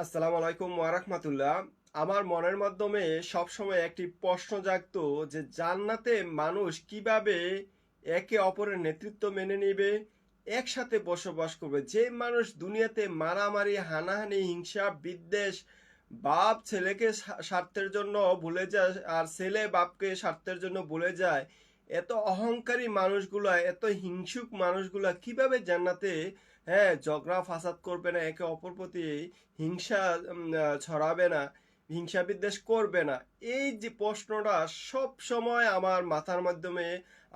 আসসালামু আলাইকুম ওয়া রাহমাতুল্লাহ। আমার মনের মাধ্যমে সবসময় একটি প্রশ্ন জাগতো যে জান্নাতে মানুষ কিভাবে একে অপরের নেতৃত্ব মেনে নিবে, একসাথে বসবাস করবে। যে মানুষ দুনিয়াতে মারামারি, হানাহানি, হিংসা, বিদ্বেষ, বাপ ছেলেকে স্বার্থের জন্য ভুলে যায় আর ছেলে বাপকে স্বার্থের জন্য ভুলে যায়, এত অহংকারী মানুষগুলা, এত হিংসুক মানুষগুলা কিভাবে জান্নাতে ঝগড়া ফাসাদ করবে না, একে অপর প্রতি হিংসা ছড়াবে না, হিংসা বিদ্বেষ করবে না। এই যে প্রশ্নটা সব সময় আমার মাথার মাধ্যমে,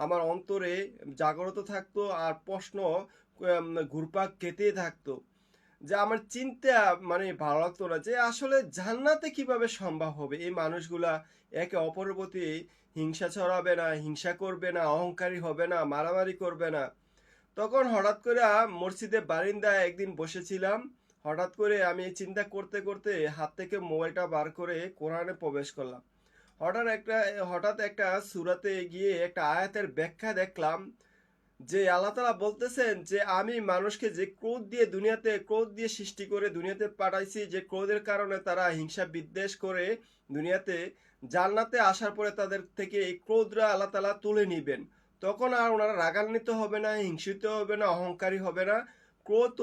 আমার অন্তরে জাগ্রত থাকতো আর প্রশ্ন ঘুরপাক খেতেই থাকতো। যে আমার চিন্তা মানে ভালো লাগতো না যে আসলে জান্নাতে কিভাবে সম্ভব হবে এই মানুষগুলা একে অপরের প্রতি হিংসা ছড়াবে না, হিংসা করবে না, অহংকারী হবে না, মারামারি করবে না। তখন হঠাৎ করে মসজিদে বারিন্দায় একদিন বসেছিলাম। হঠাৎ করে আমি চিন্তা করতে করতে হাত থেকে মোবাইলটা বার করে কোরআনে প্রবেশ করলাম। হঠাৎ একটা সূরাতে গিয়ে একটা আয়াতের ব্যাখ্যা দেখলাম যে আল্লাহ তাআলা বলতেছেন যে আমি মানুষকে যে ক্রোধ দিয়ে সৃষ্টি করে দুনিয়াতে পাঠাইছি, যে ক্রোধের কারণে তারা হিংসা বিদ্বেষ করে দুনিয়াতে, জান্নাতে আসার পরে তাদের থেকে এই ক্রোধরা আল্লাহ তাআলা তুলে নিবেন। তখন আর ওনারা রাগান্বিত হবে না, হিংসিত হবে না, অহংকারী হবে না। ক্রোধ